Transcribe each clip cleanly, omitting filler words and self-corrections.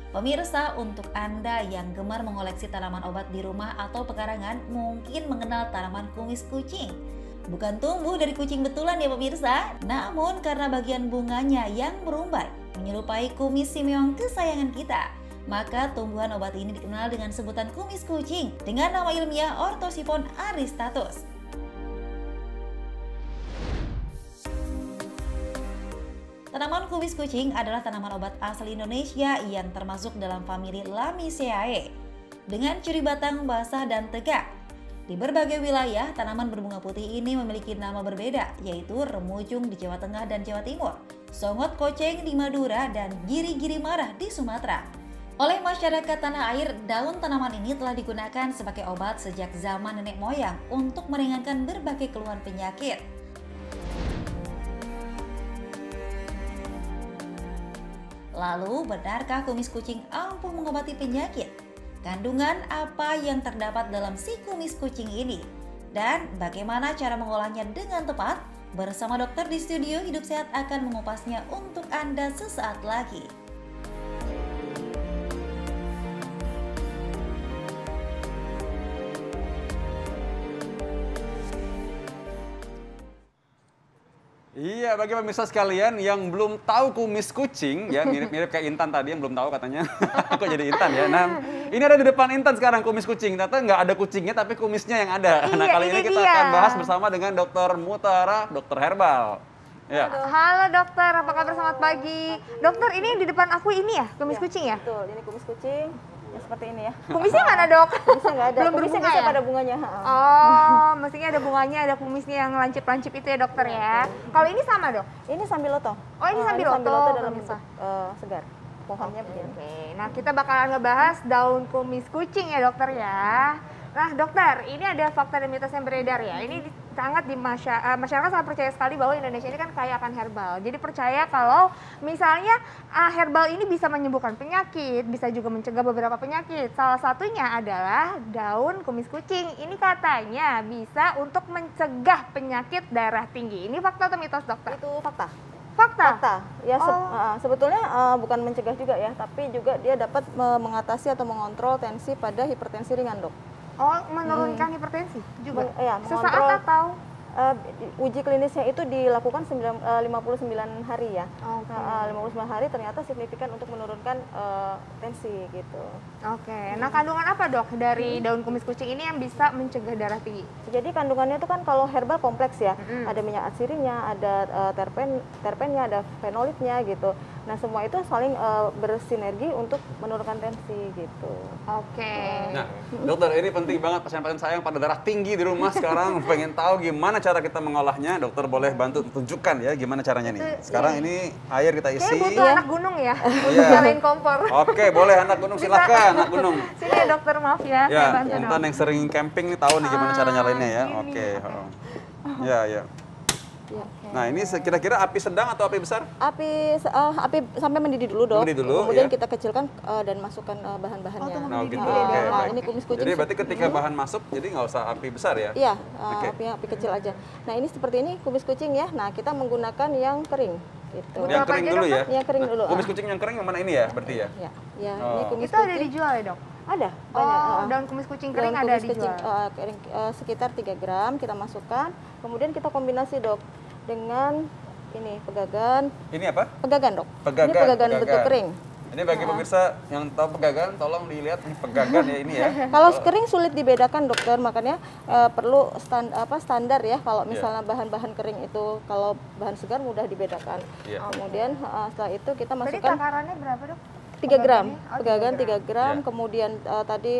Pemirsa, untuk Anda yang gemar mengoleksi tanaman obat di rumah atau pekarangan, mungkin mengenal tanaman kumis kucing. Bukan tumbuh dari kucing betulan ya pemirsa, namun karena bagian bunganya yang merumbai, menyerupai kumis Simeon kesayangan kita. Maka tumbuhan obat ini dikenal dengan sebutan kumis kucing dengan nama ilmiah Orthosipon aristatus. Tanaman kumis kucing adalah tanaman obat asli Indonesia yang termasuk dalam famili Lamiaceae dengan ciri batang basah dan tegak. Di berbagai wilayah, tanaman berbunga putih ini memiliki nama berbeda, yaitu remujung di Jawa Tengah dan Jawa Timur, songot koceng di Madura, dan giri-giri marah di Sumatera. Oleh masyarakat tanah air, daun tanaman ini telah digunakan sebagai obat sejak zaman nenek moyang untuk meringankan berbagai keluhan penyakit. Lalu, benarkah kumis kucing ampuh mengobati penyakit? Kandungan apa yang terdapat dalam si kumis kucing ini? Dan bagaimana cara mengolahnya dengan tepat? Bersama dokter di studio Hidup Sehat akan mengupasnya untuk Anda sesaat lagi. Iya, bagi pemirsa sekalian yang belum tahu kumis kucing, ya mirip-mirip kayak Intan tadi yang belum tahu katanya. Kok jadi Intan ya? Nah, ini ada di depan Intan sekarang kumis kucing. Ternyata nggak ada kucingnya, tapi kumisnya yang ada. Iya, nah, kali ini kita akan bahas bersama dengan Dokter Mutara, dokter herbal. Ya. Halo dokter, apa kabar? Selamat pagi. Dokter, ini di depan aku ini ya, kumis kucing ya? Betul, ini kumis kucing. Ya seperti ini ya. Kumisnya mana dok? Kumisnya nggak ada. Belum Kumisnya berbunga bisa ya? pada bunganya. Oh, mestinya ada bunganya, ada kumisnya yang lancip-lancip itu ya dokter ya. Kalau ini sama dok? Ini sambiloto. Oh ini sambiloto, dalam pemirsa. bentuk segar. Pohonnya begini. Oke, nah kita bakalan ngebahas daun kumis kucing ya dokter ya. Nah dokter, ini ada fakta dan mitos yang beredar ya. Ini sangat di masyarakat sangat percaya sekali bahwa Indonesia ini kan kaya akan herbal. Jadi percaya kalau misalnya herbal ini bisa menyembuhkan penyakit, bisa juga mencegah beberapa penyakit. Salah satunya adalah daun kumis kucing. Ini katanya bisa untuk mencegah penyakit darah tinggi. Ini fakta atau mitos dokter? Itu fakta. Fakta. Ya sebetulnya bukan mencegah juga ya, tapi juga dia dapat mengatasi atau mengontrol tensi pada hipertensi ringan dok. Oh, menurunkan hipertensi juga? Iya, Sesaat atau? Uji klinisnya itu dilakukan 59 hari ya. Okay. 59 hari ternyata signifikan untuk menurunkan tensi gitu. Oke, nah kandungan apa dok dari daun kumis kucing ini yang bisa mencegah darah tinggi? Jadi kandungannya itu kan kalau herbal kompleks ya, ada minyak atsirinya, ada terpennya, ada fenolitnya gitu. Nah semua itu saling bersinergi untuk menurunkan tensi gitu. Oke. Nah, dokter ini penting banget pasien-pasien saya yang pada darah tinggi di rumah sekarang pengen tahu gimana cara kita mengolahnya. Dokter boleh bantu tunjukkan ya gimana caranya nih. Sekarang ini air kita isi. Kayaknya butuh anak gunung ya, Iya. nyalain kompor. Oke, boleh anak gunung silahkan anak gunung. Sini ya dokter, maaf ya, saya Ya, bantu dong. Intan yang sering camping nih tahu nih gimana cara nyalainnya ya. gini. Oke. Ya, ya. Nah, ini kira-kira api sedang atau api besar? Api sampai mendidih dulu dok. Mendidih dulu, Kemudian ya. kita kecilkan dan masukkan bahan-bahannya. Oh gitu. dulu Oke, ya. baik. Ini kumis kucing. Jadi berarti ketika bahan masuk, jadi nggak usah api besar ya? Iya, Oke. api kecil aja. Nah ini seperti ini kumis kucing ya. Nah kita menggunakan yang kering. Gitu. Yang Apa kering aja, dulu ya? Yang kering dulu. Kumis kucing yang kering yang mana ini ya? Berarti ya? Ya, Oh. ini kumis Itu ada kucing. dijual ya dok? Ada, banyak. Oh, daun kumis kucing kering Daun ada kumis kucing, dijual? kering, sekitar 3 gram kita masukkan. Kemudian kita kombinasi dok dengan ini pegagan. Ini apa? Pegagan dok. Pegagan. Ini pegagan bentuk kering. Ini bagi pemirsa yang tahu pegagan, tolong dilihat nih pegagan ya ini ya. Kalau kering sulit dibedakan dokter, makanya perlu standar ya. Kalau misalnya bahan-bahan kering itu, kalau bahan segar mudah dibedakan. Iya. Kemudian setelah itu kita Tadi masukkan takarannya berapa dok? 3 gram. Pegagannya? Oh, Pegagan 3 3 gram, Ya. kemudian tadi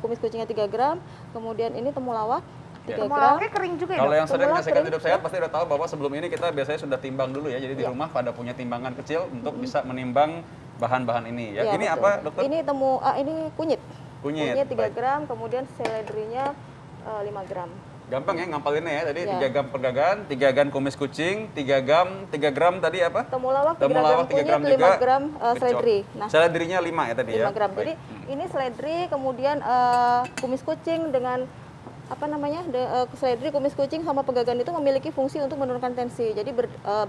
kumis kucingnya 3 gram, kemudian ini temulawak 3 gram. Temulawaknya kering juga ya Kalau dok? yang sering Temulawak menyaksikan kering. hidup sehat pasti udah tahu bahwa sebelum ini kita biasanya sudah timbang dulu ya. Jadi di rumah pada punya timbangan kecil untuk bisa menimbang bahan-bahan ini ya. Iya, Ini betul. apa dokter? Ini ini kunyit. Kunyit. 3 Baik. gram, kemudian seledrinya 5 gram. Gampang ya ngampalinnya ya. Tadi Ya. 3 gram pegagan, 3 gram kumis kucing, 3 gram tadi apa? Temulawak 3 Temulawak gram 3 gram kunyit, juga. 5 gram seledri. Nah, Seledrinya 5 ya tadi 5 ya. gram. Baik. Jadi ini seledri, kemudian kumis kucing dengan seledri, kumis kucing sama pegagan itu memiliki fungsi untuk menurunkan tensi. Jadi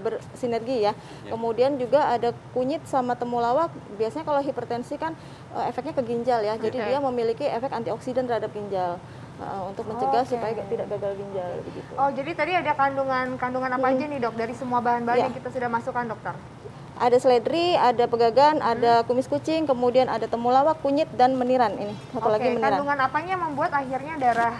bersinergi ya. Kemudian juga ada kunyit sama temulawak. Biasanya kalau hipertensi kan efeknya ke ginjal ya. Jadi dia memiliki efek antioksidan terhadap ginjal. Untuk mencegah supaya tidak gagal ginjal begitu. Oh, jadi tadi ada kandungan apa aja nih, Dok, dari semua bahan-bahan yang kita sudah masukkan, Dokter? Ada seledri, ada pegagan, ada kumis kucing, kemudian ada temulawak, kunyit, dan meniran. Ini satu lagi meniran. Kandungan apanya membuat akhirnya darah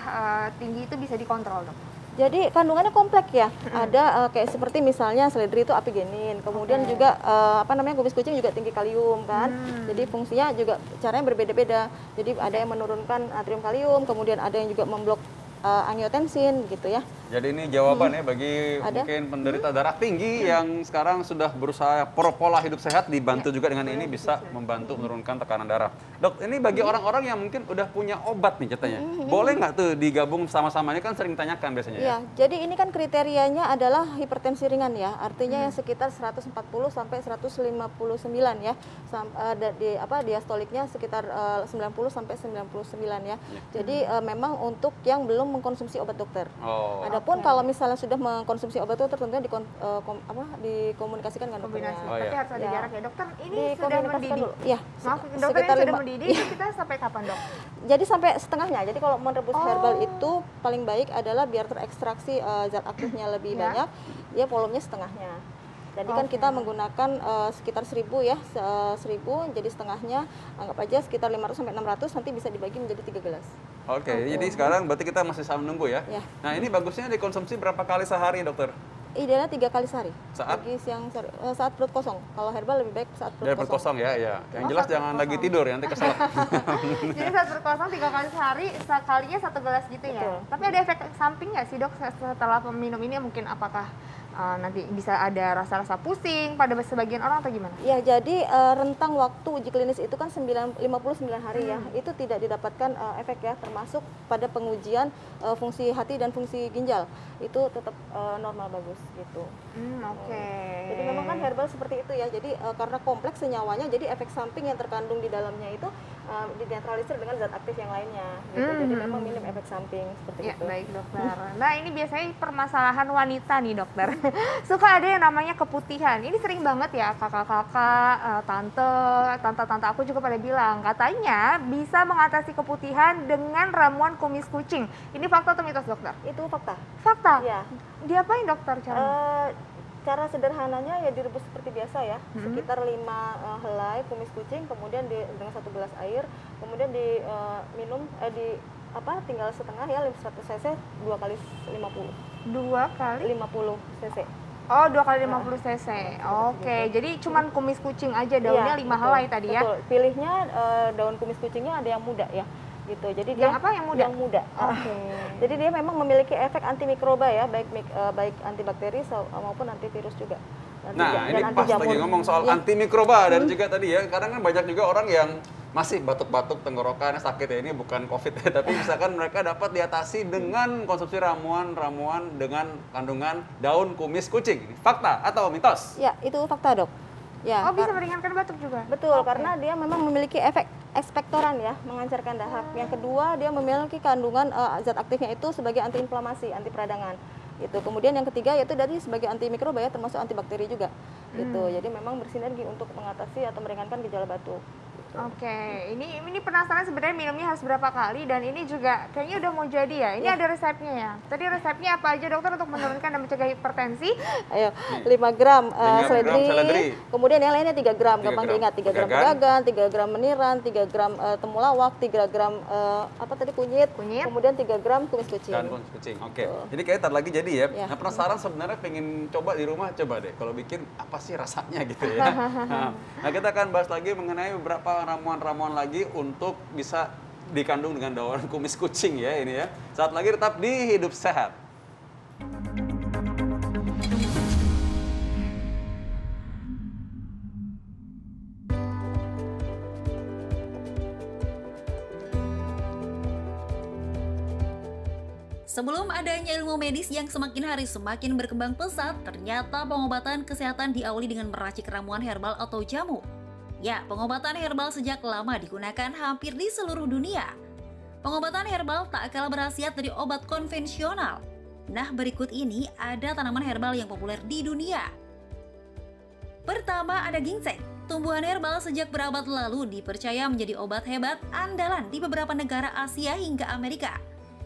tinggi itu bisa dikontrol, Dok? Jadi kandungannya kompleks ya. Ada kayak seperti misalnya seledri itu apigenin, kemudian juga kumis kucing juga tinggi kalium kan. Jadi fungsinya juga caranya berbeda-beda. Jadi ada yang menurunkan natrium kalium, kemudian ada yang juga memblok angiotensin gitu ya. Jadi ini jawabannya bagi mungkin penderita darah tinggi yang sekarang sudah berusaha pola hidup sehat, dibantu juga dengan ini bisa membantu menurunkan tekanan darah. Dok, ini bagi orang-orang yang mungkin udah punya obat nih katanya, boleh nggak tuh digabung sama-sama? Ini kan sering ditanyakan biasanya ya. Jadi ini kan kriterianya adalah hipertensi ringan ya, artinya yang sekitar 140 sampai 159 ya, diastoliknya sekitar 90 sampai 99 ya. Jadi memang untuk yang belum mengkonsumsi obat dokter. Adapun kalau misalnya sudah mengkonsumsi obat dokter tentunya dikomunikasikan dengan dokternya. Tapi harus ada jarak ya, Dokter. Ini sudah mendidih. Iya. Maaf, Dokter, ini sudah mendidih. Itu kita sampai kapan, Dok? Jadi sampai setengahnya. Jadi kalau merebus herbal itu paling baik adalah biar terekstraksi zat aktifnya lebih banyak, ya volumenya setengahnya. Jadi kan kita menggunakan sekitar 1000 ya, 1000 jadi setengahnya anggap aja sekitar 500 sampai 600, nanti bisa dibagi menjadi 3 gelas. Jadi sekarang berarti kita masih sama menunggu ya. Nah ini bagusnya dikonsumsi berapa kali sehari, Dokter? Idealnya 3 kali sehari. Saat? Pagi, siang, sore, saat perut kosong. Kalau herbal lebih baik saat perut kosong ya. Yang jelas jangan lagi tidur ya, nanti kesel. Jadi saat perut kosong 3 kali sehari, sekalinya 1 gelas gitu ya. Tapi ada efek samping nggak sih, Dok, setelah minum ini? Mungkin apakah nanti bisa ada rasa-rasa pusing pada sebagian orang atau gimana? Ya, jadi rentang waktu uji klinis itu kan 59 hari ya. Itu tidak didapatkan efek ya, termasuk pada pengujian fungsi hati dan fungsi ginjal. Itu tetap normal bagus gitu. Jadi memang kan herbal seperti itu ya. Jadi karena kompleks senyawanya, jadi efek samping yang terkandung di dalamnya itu dinetralisir dengan zat aktif yang lainnya gitu. Jadi memang minim efek samping seperti itu. Baik, Dokter. Nah, ini biasanya permasalahan wanita nih, Dokter. Suka ada yang namanya keputihan. Ini sering banget ya, kakak-kakak, tante-tante aku juga pada bilang katanya bisa mengatasi keputihan dengan ramuan kumis kucing. Ini fakta atau mitos, Dokter? Itu fakta. Fakta? Ya. Diapain, Dokter, caranya? Cara sederhananya ya direbus seperti biasa ya, sekitar 5 helai kumis kucing, kemudian dengan 1 gelas air, kemudian diminum tinggal setengah ya, 100 cc 2 kali 50. 2 kali 50 cc. Oh, 2 kali 50 cc. Oke, jadi cuman kumis kucing aja, daunnya 5 helai tadi ya. Betul. Pilihnya daun kumis kucingnya ada yang muda ya. Gitu. Jadi yang apa yang muda? Yang muda. Jadi dia memang memiliki efek antimikroba ya, baik antibakteri maupun antivirus juga. Nah, ini pas lagi ngomong soal antimikroba dan juga tadi ya, kadang kan banyak juga orang yang masih batuk-batuk, tenggorokannya sakit ya, ini bukan COVID ya, tapi misalkan mereka dapat diatasi dengan konsumsi ramuan dengan kandungan daun kumis kucing. Fakta atau mitos? Ya, itu fakta, Dok. Ya, bisa meringankan batuk juga? Betul, karena dia memang memiliki efek ekspektoran ya, mengancarkan dahak. Yang kedua, dia memiliki kandungan zat aktifnya itu sebagai antiinflamasi, anti peradangan. Gitu. Kemudian yang ketiga yaitu dari sebagai antimikroba ya, termasuk antibakteri juga. Gitu. Jadi memang bersinergi untuk mengatasi atau meringankan gejala batuk. Oke, ini penasaran sebenarnya minumnya harus berapa kali, dan ini juga kayaknya udah mau jadi ya. Ini ada resepnya ya. Tadi resepnya apa aja, Dokter, untuk menurunkan dan mencegah hipertensi? Ayo, 5 gram seledri, kemudian yang lainnya 3 gram, gampang diingat, 3 gram pegagan, 3 gram meniran, 3 gram temulawak, 3 gram kunyit, kemudian 3 gram kumis kucing. Dan kumis kucing, oke. Jadi kayaknya tadi lagi jadi ya. Nah, penasaran sebenarnya pengen coba di rumah, coba deh kalau bikin apa sih rasanya gitu ya. Nah, kita akan bahas lagi mengenai beberapa ramuan-ramuan lagi untuk bisa dikandung dengan daun kumis kucing ya ini ya. Saat lagi tetap di Hidup Sehat. Sebelum adanya ilmu medis yang semakin hari semakin berkembang pesat, ternyata pengobatan kesehatan diawali dengan meracik ramuan herbal atau jamu. Ya, pengobatan herbal sejak lama digunakan hampir di seluruh dunia. Pengobatan herbal tak kalah berkhasiat dari obat konvensional. Nah, berikut ini ada tanaman herbal yang populer di dunia. Pertama ada ginseng. Tumbuhan herbal sejak berabad lalu dipercaya menjadi obat hebat andalan di beberapa negara Asia hingga Amerika.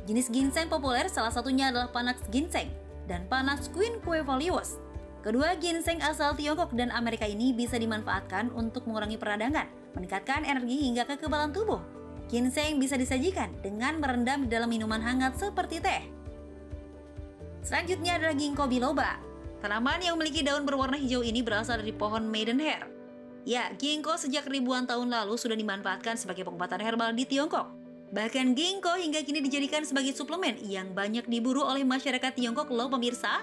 Jenis ginseng populer salah satunya adalah Panax ginseng dan Panax quinquefolius. Kedua ginseng asal Tiongkok dan Amerika ini bisa dimanfaatkan untuk mengurangi peradangan, meningkatkan energi hingga kekebalan tubuh. Ginseng bisa disajikan dengan merendam di dalam minuman hangat seperti teh. Selanjutnya adalah ginkgo biloba. Tanaman yang memiliki daun berwarna hijau ini berasal dari pohon maidenhair. Ya, ginkgo sejak ribuan tahun lalu sudah dimanfaatkan sebagai pengobatan herbal di Tiongkok. Bahkan ginkgo hingga kini dijadikan sebagai suplemen yang banyak diburu oleh masyarakat Tiongkok loh pemirsa.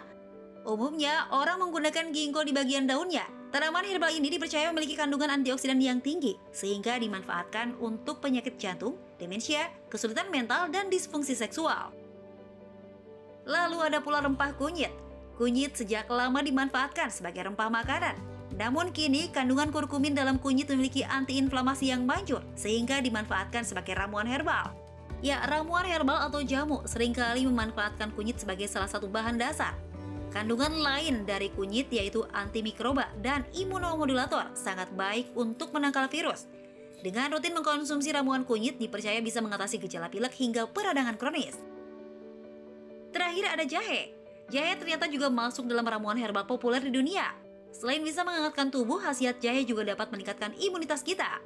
Umumnya, orang menggunakan ginkgo di bagian daunnya. Tanaman herbal ini dipercaya memiliki kandungan antioksidan yang tinggi, sehingga dimanfaatkan untuk penyakit jantung, demensia, kesulitan mental, dan disfungsi seksual. Lalu ada pula rempah kunyit. Kunyit sejak lama dimanfaatkan sebagai rempah makanan. Namun kini kandungan kurkumin dalam kunyit memiliki antiinflamasi yang manjur sehingga dimanfaatkan sebagai ramuan herbal. Ya, ramuan herbal atau jamu seringkali memanfaatkan kunyit sebagai salah satu bahan dasar. Kandungan lain dari kunyit yaitu antimikroba dan imunomodulator sangat baik untuk menangkal virus. Dengan rutin mengkonsumsi ramuan kunyit dipercaya bisa mengatasi gejala pilek hingga peradangan kronis. Terakhir ada jahe. Jahe ternyata juga masuk dalam ramuan herbal populer di dunia. Selain bisa menghangatkan tubuh, khasiat jahe juga dapat meningkatkan imunitas kita.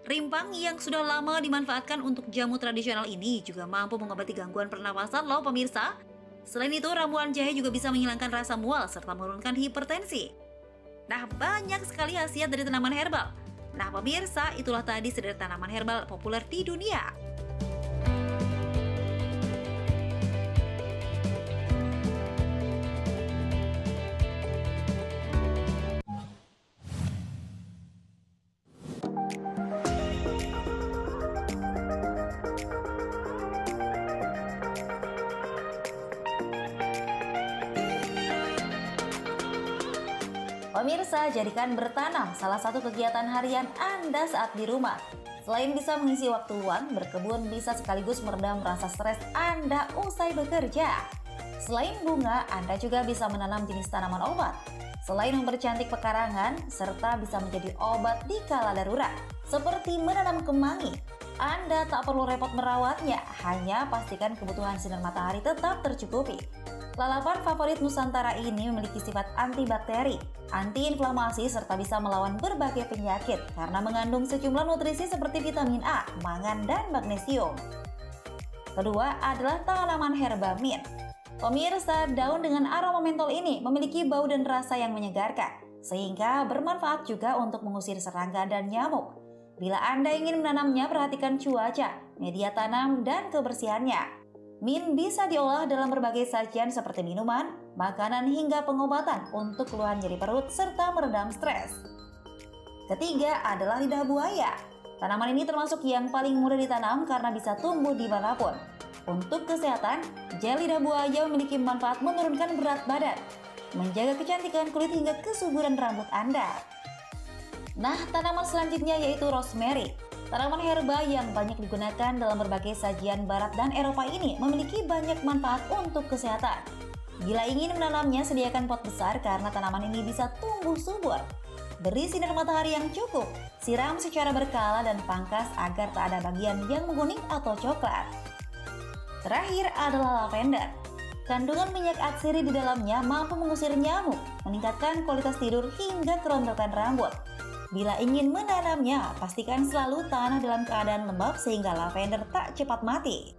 Rimpang yang sudah lama dimanfaatkan untuk jamu tradisional ini juga mampu mengobati gangguan pernapasan loh pemirsa. Selain itu, ramuan jahe juga bisa menghilangkan rasa mual serta menurunkan hipertensi. Nah, banyak sekali khasiat dari tanaman herbal. Nah, pemirsa, itulah tadi sederet tanaman herbal populer di dunia. Pemirsa, jadikan bertanam salah satu kegiatan harian Anda saat di rumah. Selain bisa mengisi waktu luang, berkebun bisa sekaligus meredam rasa stres Anda usai bekerja. Selain bunga, Anda juga bisa menanam jenis tanaman obat. Selain mempercantik pekarangan, serta bisa menjadi obat di kala darurat. Seperti menanam kemangi, Anda tak perlu repot merawatnya, hanya pastikan kebutuhan sinar matahari tetap tercukupi. Lalapan favorit Nusantara ini memiliki sifat antibakteri, antiinflamasi, serta bisa melawan berbagai penyakit karena mengandung sejumlah nutrisi seperti vitamin A, mangan, dan magnesium. Kedua adalah tanaman herba mint. Pemirsa, daun dengan aroma mentol ini memiliki bau dan rasa yang menyegarkan, sehingga bermanfaat juga untuk mengusir serangga dan nyamuk. Bila Anda ingin menanamnya, perhatikan cuaca, media tanam, dan kebersihannya. Mint bisa diolah dalam berbagai sajian seperti minuman, makanan, hingga pengobatan untuk keluhan nyeri perut serta meredam stres. Ketiga adalah lidah buaya. Tanaman ini termasuk yang paling mudah ditanam karena bisa tumbuh dimanapun. Untuk kesehatan, gel lidah buaya memiliki manfaat menurunkan berat badan, menjaga kecantikan kulit hingga kesuburan rambut Anda. Nah, tanaman selanjutnya yaitu rosemary. Tanaman herba yang banyak digunakan dalam berbagai sajian barat dan Eropa ini memiliki banyak manfaat untuk kesehatan. Bila ingin menanamnya, sediakan pot besar karena tanaman ini bisa tumbuh subur. Beri sinar matahari yang cukup, siram secara berkala dan pangkas agar tak ada bagian yang menguning atau coklat. Terakhir adalah lavender. Kandungan minyak atsiri di dalamnya mampu mengusir nyamuk, meningkatkan kualitas tidur hingga kerontokan rambut. Bila ingin menanamnya, pastikan selalu tanah dalam keadaan lembab sehingga lavender tak cepat mati.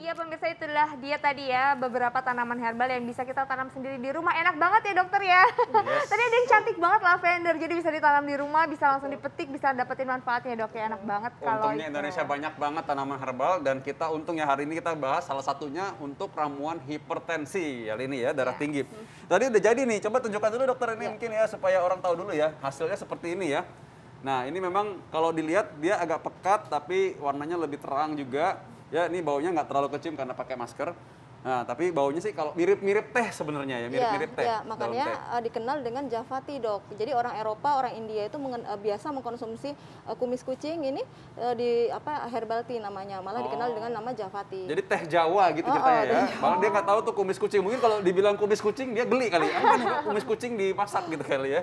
Iya pemirsa, itulah dia tadi ya beberapa tanaman herbal yang bisa kita tanam sendiri di rumah. Enak banget ya dokter ya. Yes. Tadi ada yang cantik banget lavender, jadi bisa ditanam di rumah, bisa langsung dipetik, bisa dapetin manfaatnya dok ya. Enak banget kalau Untungnya itu. Indonesia banyak banget tanaman herbal dan kita untungnya hari ini kita bahas salah satunya untuk ramuan hipertensi kali ini ya, darah Ya. tinggi. Tadi udah jadi nih, coba tunjukkan dulu dokter ini mungkin ya supaya orang tahu dulu ya hasilnya seperti ini ya. Nah ini memang kalau dilihat dia agak pekat tapi warnanya lebih terang juga. Ya ini baunya nggak terlalu kecium karena pakai masker. Nah, tapi baunya sih kalau mirip-mirip teh sebenarnya ya, mirip-mirip teh. Ya, daun makanya teh. dikenal dengan Java tea, Dok. Jadi orang Eropa, orang India itu biasa mengkonsumsi kumis kucing ini di herbal tea namanya, malah dikenal dengan nama Java tea. Jadi teh Jawa gitu ceritanya ya. Malah dia nggak tahu tuh kumis kucing. Mungkin kalau dibilang kumis kucing dia geli kali. Apa nih kok kumis kucing dimasak gitu kali ya.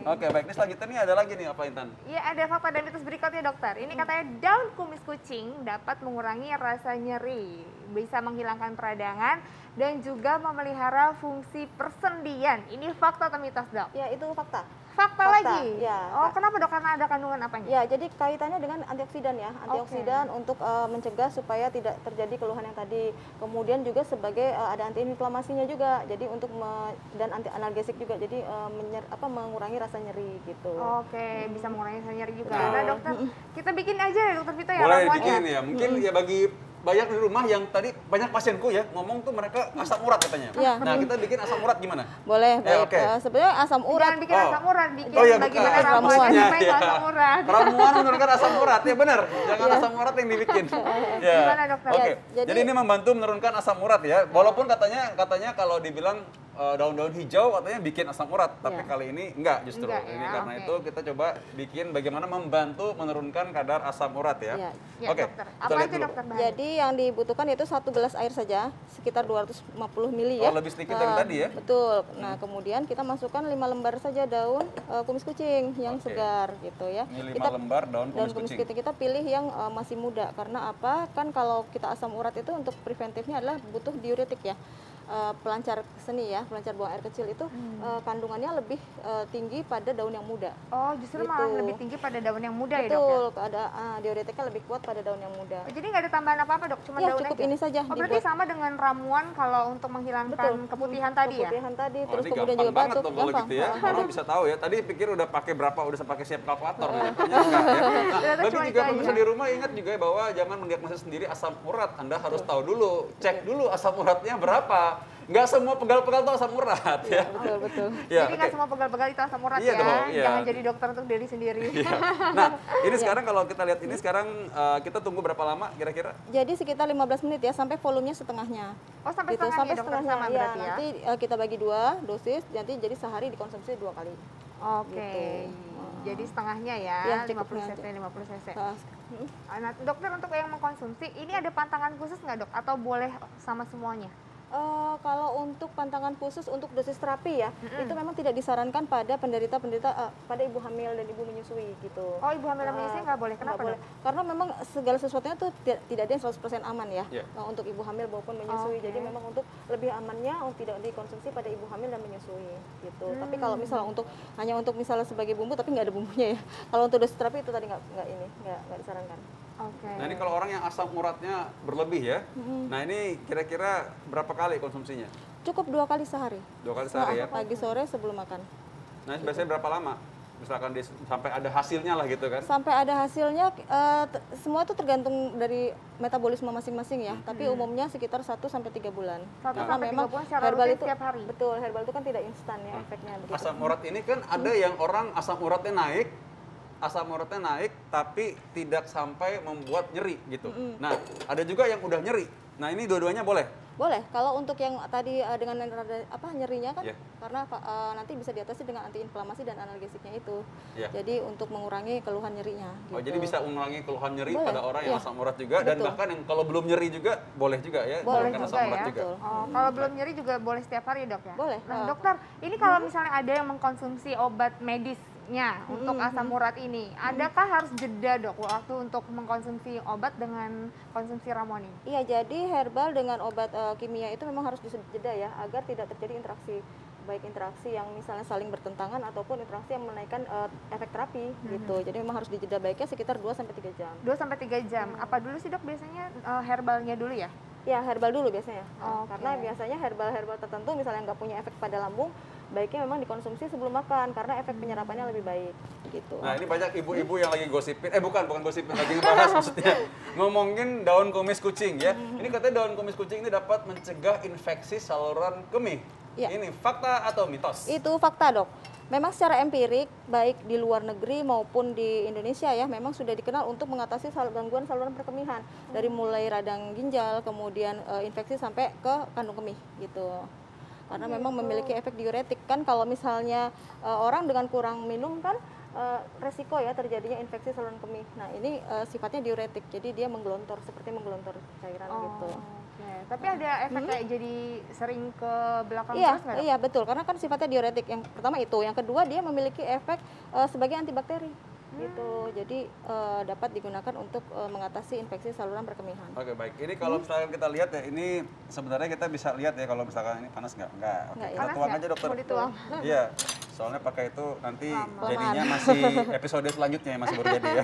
Oke, baik. Ini selanjutnya nih ada lagi nih apa Intan? Iya, ada fakta dan mitos berikutnya dokter. Ini katanya daun kumis kucing dapat mengurangi rasa nyeri, bisa menghilangkan peradangan, dan juga memelihara fungsi persendian. Ini fakta atau mitos, Dok? Ya, itu fakta. Fakta lagi? Ya. Oh, kenapa, Dok? Karena ada kandungan apanya? Ya, jadi kaitannya dengan antioksidan ya. Antioksidan untuk mencegah supaya tidak terjadi keluhan yang tadi. Kemudian juga sebagai ada antiinflamasinya juga. Jadi untuk dan anti analgesik juga. Jadi mengurangi rasa nyeri gitu. Oke, bisa mengurangi rasa nyeri juga. Nah. Nah, dokter, kita bikin aja ya, Dokter Vito ya, Boleh ramuannya. dibikin ya. Mungkin ya bagi banyak di rumah yang tadi banyak pasienku ya ngomong tuh mereka asam urat katanya. Iya. Nah, kita bikin asam urat gimana? Boleh, baik. oke. Sebenarnya asam urat Jangan bikin asam urat, bikin iya, bagaimana bukan. ramuannya Ramuannya, supaya nggak ya. asam urat. Ramuan menurunkan asam urat, ya benar. Jangan asam urat yang dibikin. Ya. Gimana, dokter? Oke. Ya, Jadi ini membantu menurunkan asam urat ya. Walaupun katanya kalau dibilang daun-daun hijau katanya bikin asam urat, tapi Ya. kali ini enggak justru. Enggak Ini ya, karena oke. itu kita coba bikin bagaimana membantu menurunkan kadar asam urat ya. Ya. Ya, Oke. dokter. Kita Apa lihat itu, dulu. dokter? Bahan? Jadi yang dibutuhkan yaitu 1 gelas air saja, sekitar 250 ml ya. Oh, lebih sedikit dari tadi ya? Betul. Nah, kemudian kita masukkan 5 lembar saja daun kumis kucing yang Oke. segar gitu ya. Ini 5 lembar daun kumis kucing. kita pilih yang masih muda karena apa? Kan kalau kita asam urat itu untuk preventifnya adalah butuh diuretik ya. Pelancar seni ya, pelancar buang air kecil itu kandungannya lebih tinggi pada daun yang muda. Oh, justru Gitu. malah lebih tinggi pada daun yang muda ya, Dok? Ya? Betul, ada diuretiknya lebih kuat pada daun yang muda. Oh, jadi nggak ada tambahan apa-apa, Dok? Cuma Ya, daun cukup aja? ini saja Oh, berarti dibuat. sama dengan ramuan kalau untuk menghilangkan keputihan tadi ya? Keputihan tadi, Oh, terus ini kemudian gampang juga banget batuk. tuh kalau gitu ya. Orang bisa tahu ya. Tadi pikir udah pakai berapa, udah pakai siap kalkulator. Nih. Ternyata enggak ya. Nah, Ternyata bagi cuma juga itu pemirsa aja. di rumah ingat juga ya bahwa jangan mendiagnosis sendiri asam urat. Anda harus tahu dulu, cek dulu asam uratnya berapa. Nggak semua pegal-pegal itu asam urat ya. Betul, betul. Ya, Jadi nggak oke. semua pegal-pegal itu asam urat Iya ya? dong, iya. Jangan jadi dokter untuk diri sendiri. Iya. Nah, ini sekarang kalau kita lihat ini sekarang kita tunggu berapa lama kira-kira? Jadi sekitar 15 menit ya, sampai volumenya setengahnya. Oh, sampai Gitu, setengahnya, sampai dokter, setengahnya sama ya. berarti ya? Nanti kita bagi 2 dosis, nanti jadi sehari dikonsumsi 2 kali. Oke. Gitu. Jadi setengahnya ya, Ya, 50 cukupnya cc, 50 cc. Mm. Nah, dokter untuk yang mengkonsumsi, ini ada pantangan khusus nggak, Dok? Atau boleh sama semuanya? Kalau untuk pantangan khusus untuk dosis terapi ya, itu memang tidak disarankan pada penderita-penderita pada ibu hamil dan ibu menyusui gitu. Oh, ibu hamil dan menyusui nggak boleh? Kenapa, Nggak boleh. Dok? Karena memang segala sesuatunya tuh tidak ada yang 100% aman ya, Iya. untuk ibu hamil maupun menyusui. Oke. Jadi memang untuk lebih amannya tidak dikonsumsi pada ibu hamil dan menyusui gitu. Tapi kalau misalnya hanya untuk misalnya sebagai bumbu tapi nggak ada bumbunya ya. Kalau untuk dosis terapi itu tadi nggak disarankan. Oke. Nah, ini kalau orang yang asam uratnya berlebih ya. Nah, ini kira-kira berapa kali konsumsinya? Cukup 2 kali sehari. 2 kali sehari ya. Pagi sore sebelum makan. Nah, biasanya berapa lama? Misalkan sampai ada hasilnya lah gitu kan. Sampai ada hasilnya, semua itu tergantung dari metabolisme masing-masing ya. Tapi umumnya sekitar 1 sampai 3 bulan. 1 Karena sampai 3 memang bulan secara herbal rutin itu setiap hari? betul, herbal itu kan tidak instan ya efeknya begitu. Asam urat ini kan ada yang orang asam uratnya naik, tapi tidak sampai membuat nyeri gitu. Nah, ada juga yang udah nyeri. Nah, ini dua-duanya boleh. Boleh, kalau untuk yang tadi dengan nyerinya kan, Iya. karena nanti bisa diatasi dengan antiinflamasi dan analgesiknya itu. Iya. Jadi untuk mengurangi keluhan nyerinya. Oh, gitu. jadi bisa mengurangi keluhan nyeri Boleh, pada orang yang iya. asam urat juga, dan Betul. bahkan yang kalau belum nyeri juga boleh juga ya, Boleh menurunkan juga asam urat ya? juga. Betul. Oh, kalau belum nyeri juga boleh setiap hari, Dok ya? Boleh. Nah, dokter, ini kalau misalnya ada yang mengkonsumsi obat medisnya untuk asam urat ini, adakah harus jeda, Dok, waktu untuk mengkonsumsi obat dengan konsumsi ramuan ini? Iya, jadi herbal dengan obat kimia itu memang harus dijeda ya, agar tidak terjadi interaksi, baik interaksi yang misalnya saling bertentangan ataupun interaksi yang menaikkan efek terapi gitu. Jadi memang harus dijeda baiknya sekitar 2 sampai 3 jam. 2 sampai 3 jam. Apa dulu sih, Dok, biasanya herbalnya dulu ya? Ya, herbal dulu biasanya. Oke. Karena biasanya herbal-herbal tertentu misalnya nggak punya efek pada lambung, baiknya memang dikonsumsi sebelum makan karena efek penyerapannya lebih baik gitu. Nah, ini banyak ibu-ibu yang lagi gosipin, bukan gosipin, lagi ngebahas maksudnya, ngomongin daun kumis kucing ya. Ini katanya daun kumis kucing ini dapat mencegah infeksi saluran kemih. Ya. Ini fakta atau mitos? Itu fakta, Dok. Memang secara empirik, baik di luar negeri maupun di Indonesia ya, memang sudah dikenal untuk mengatasi gangguan saluran perkemihan. Dari mulai radang ginjal, kemudian infeksi sampai ke kandung kemih gitu. Karena memang memiliki efek diuretik. Kan kalau misalnya orang dengan kurang minum kan resiko ya terjadinya infeksi saluran kemih. Nah ini sifatnya diuretik, jadi dia menggelontor, seperti menggelontor cairan gitu. Tapi ada efek kayak jadi sering ke belakang Iya, terus nggak, Dok? iya betul, karena kan sifatnya diuretik. Yang pertama itu, yang kedua dia memiliki efek sebagai antibakteri gitu. Jadi dapat digunakan untuk mengatasi infeksi saluran perkemihan. Oke, baik. Ini kalau misalkan kita lihat ya, ini sebenarnya kita bisa lihat ya kalau misalkan ini panas nggak? Enggak. Oke, Nggak ya. kita Panas tuang nggak? aja dokter. Mau dituang. Iya. Soalnya pakai itu nanti Lama. jadinya masih episode selanjutnya yang masih baru jadi ya.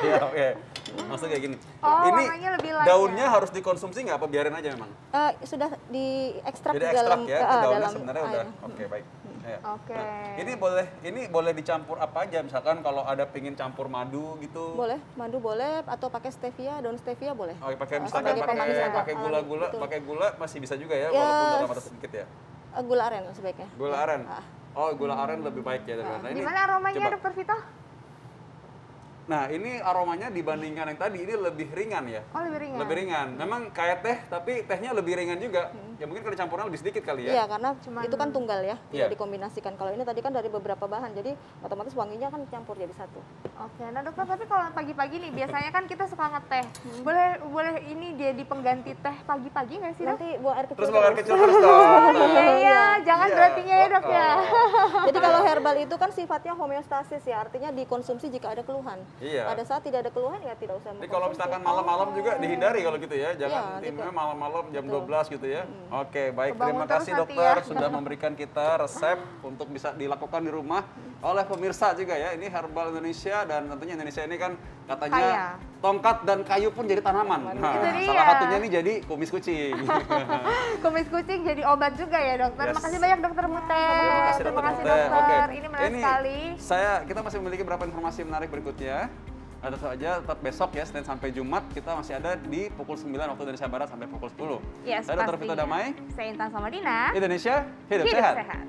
Iya, oke. Maksudnya kayak gini. Oh, Ini warnanya lebih light daunnya ya? harus dikonsumsi nggak apa biarin aja memang? Sudah diekstrak Jadi di ekstrak dalam ya, daunnya dalam sebenarnya air. udah. Oke, baik. Ya. Oke. Nah, ini boleh dicampur apa aja? Misalkan kalau ada pingin campur madu gitu. Boleh, madu boleh, atau pakai stevia, daun stevia boleh. Oh, pakai misalkan sebagai pemanis agak pakai alami, gula-gula, betul. pakai gula masih bisa juga ya, Ya, walaupun dalam batas sedikit ya. Gula aren sebaiknya. Gula aren. Ah. Oh, gula aren lebih baik ya daripada ini. Gimana aromanya, coba. Dokter Vito? Nah, ini aromanya dibandingkan yang tadi ini lebih ringan ya. Oh, lebih ringan. Lebih ringan. Memang kayak teh, tapi tehnya lebih ringan juga. Ya mungkin kalau dicampurnya lebih sedikit kali ya. Iya, karena itu kan tunggal ya, Iya. tidak dikombinasikan. Kalau ini tadi kan dari beberapa bahan, jadi otomatis wanginya kan campur jadi satu. Oke, nah dokter, tapi kalau pagi-pagi nih biasanya kan kita suka ngeteh. Boleh ini jadi pengganti teh pagi-pagi nggak sih, Dok? Nanti buang air kecil. Terus buang air terus. kecil terus dong. Iya, jangan Iya. berartinya ya, Dok ya. Jadi kalau herbal itu kan sifatnya homeostasis ya, artinya dikonsumsi jika ada keluhan. Iya. Pada saat tidak ada keluhan ya tidak usah Jadi kalau mengkonsumsi. misalkan malam-malam juga dihindari kalau gitu ya. Jangan Iya, timnya gitu. malam-malam jam Betul. 12 gitu ya. Oke, baik. Kebangun Terima terus kasih nanti dokter ya. sudah memberikan kita resep untuk bisa dilakukan di rumah oleh pemirsa juga ya. Ini herbal Indonesia dan tentunya Indonesia ini kan katanya Kaya. tongkat dan kayu pun jadi tanaman. Nah, Itu dia. salah satunya ini jadi kumis kucing. Kumis kucing jadi obat juga ya, dokter. Yes. Makasih banyak, Dokter Mutet. Terima kasih Terima kasih, Dokter. dokter. Oke. Ini menarik sekali. Kita masih memiliki beberapa informasi menarik berikutnya. Tentu saja tetap besok ya, Senin sampai Jumat kita masih ada di pukul 9 waktu Indonesia Barat sampai pukul 10. Yes, Saya Dr. Vito pastinya. Damai, Saya Intan Samadina. Indonesia hidup Hidup sehat. sehat.